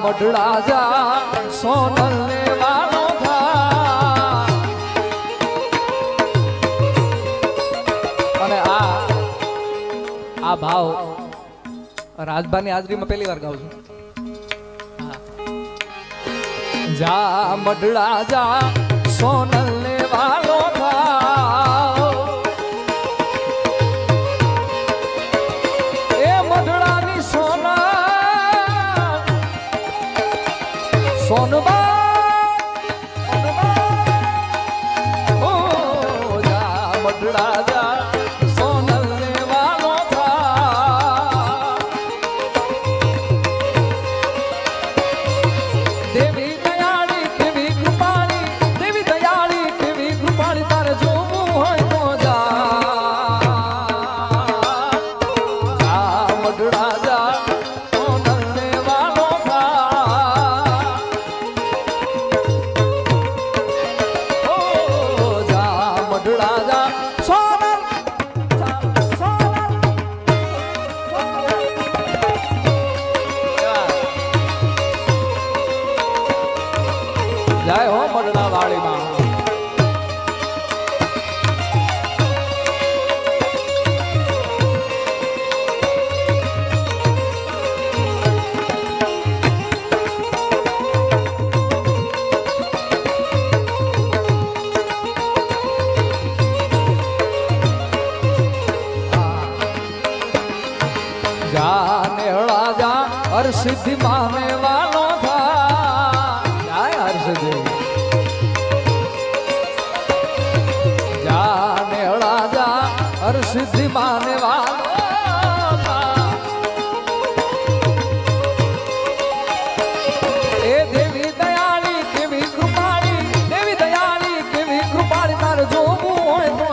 મઢડા જા સોનલ ને વાલો થા અને આ ભાવ રાજબાની હાજરીમાં પહેલી વાર ગાઉં છું. જા મઢડા જા સોનલ ને વાલો થા એ મઢડાની સોનલ સોનબા ઓ જા મઢડા જા સોનલ ને વાલો થા દેવી દયાળી કેવી કૃપાળી દેવી દયાળી કેવી કૃપાળી તારે જોવું હોય તો જા મઢડા જા સોનલ ને વાલો થા ઓ જા મઢડા જા સોનલ જય હો મઢડા વાળીમાં જા નેહળા જા હરસિદ્ધિ માને વાલો થા જય હરસિદ્ધિ જા નેહળા જા હરસિદ્ધિ માને વાલો થા એ દેવી દયાળી કેવી કૃપાળી દેવી દયાળી કેવી કૃપાળી તારે જોવું હોય તો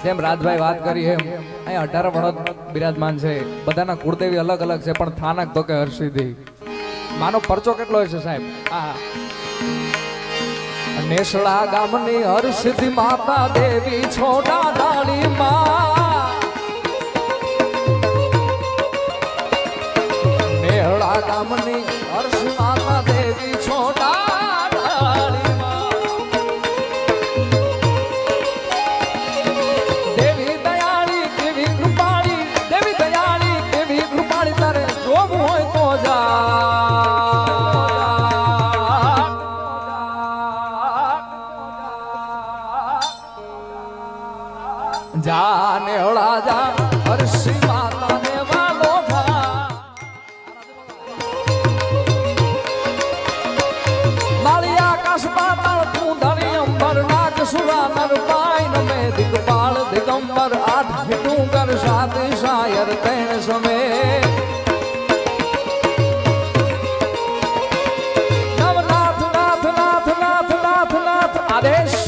જેમ રાજભાઈ વાત કરી એમ અહીંયા 18 વણોદ બિરાજમાન છે. બધાના કુળદેવી અલગ અલગ છે પણ થાનક તો કે હરસિદ્ધિ માનો પરચો કેટલો છે સાહેબ. નેસડા ગામની હરસિદ્ધિ માતા દેવી છોટા ડાળી માં નેહડા ગામની હરસિદ્ધિ માતા દેવી છોટા ડાળી માં દેવી દયાળી કેવી કૃપાળી દેવી દયાળી કેવી કૃપાળી તારે જોવું હોય તો જા નેહળા જા હરસિ માતા ને વાલો થા માળી આકાશ પાતાળ તું ધરી અંબર નાગ સુરા નર પાય નમે દિગપાળ દિગંબર આઠ ડુંગર સાત શાયર તેણ સમે નવનાથ નાથ નાથ નાથ નાથ નાથ આદેશ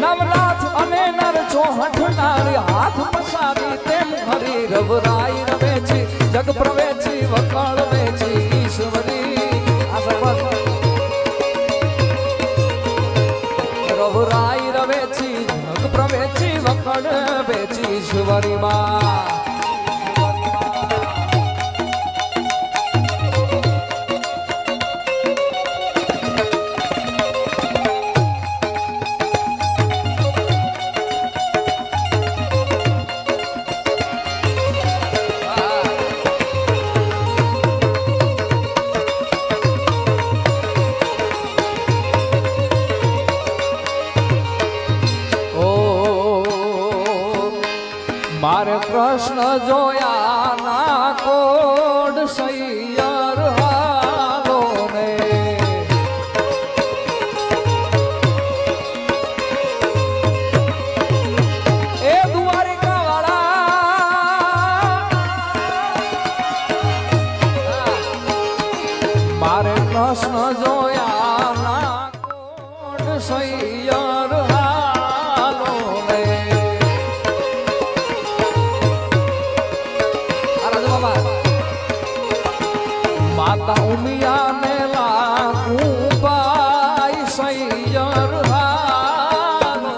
નવનાથ અને નર ચોહઠ નારી હાથ પસારી તેમ હરી રવરાઈ રવેચી જગ પ્રવેચી વકળ વેચી ઈશ્વરી રવરાઈ રવેચી જગ પ્રવેચી વકળ વેચી ઈશ્વરી માં મારે કૃષ્ણ જોયા ના કોડ સૈયર હાલો ને એ દ્વારિકા વાળા મારે કૃષ્ણ જોયા ના કોડ સૈયર હાલો ને માતા ઉમિયા ને લાગુ પાઈ સૈયર હાલો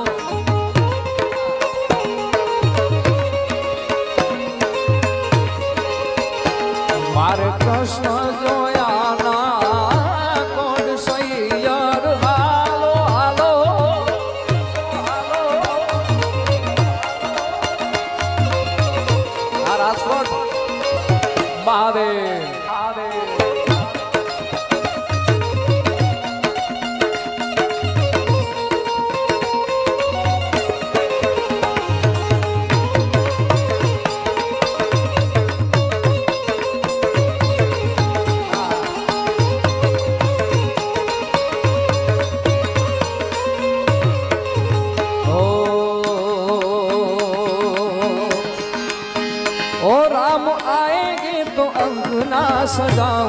સજા